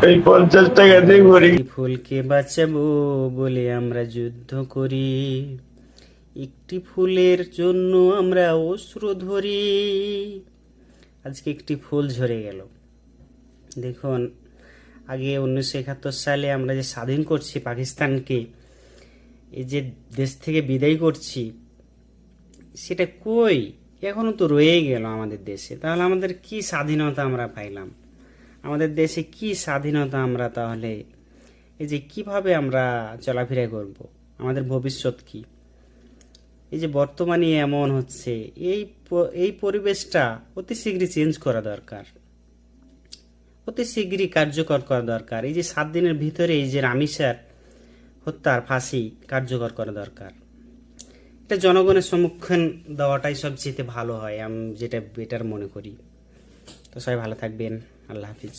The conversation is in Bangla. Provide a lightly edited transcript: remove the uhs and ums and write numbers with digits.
এই 50 টাকা দিয়ে ঘুরি। ফুলকে বাঁচাবো বলে আমরা যুদ্ধ করি, একটি ফুলের জন্য আমরা অশ্রু ধরি। আজকে একটি ফুল ঝরে গেল। দেখুন, আগে 1971 সালে আমরা যে স্বাধীন করছি পাকিস্তানকে, এই যে দেশ থেকে বিদায় করছি, সেটা কই? এখনো তো রয়েই গেল আমাদের দেশে। তাহলে আমাদের কি স্বাধীনতা আমরা পাইলাম? আমাদের দেশে কি স্বাধীনতা আমরা তাহলে এই যে কিভাবে আমরা চলাফেরা করব? আমাদের ভবিষ্যৎ কি? এই যে বর্তমানে এমন হচ্ছে, এই পরিবেশটা অতি শীঘ্রই চেঞ্জ করা দরকার, অতি শীঘ্রই কার্যকর করা দরকার। এই যে 7 দিনের ভিতরে এই যে রামিসার হত্যার ফাঁসি কার্যকর করা দরকার। এটা জনগণের সম্মুখীন দেওয়াটাই সবচেয়ে ভালো হয়, আমি যেটা বেটার মনে করি। তো সবাই ভালো থাকবেন। আল্লাহ হাফিজ।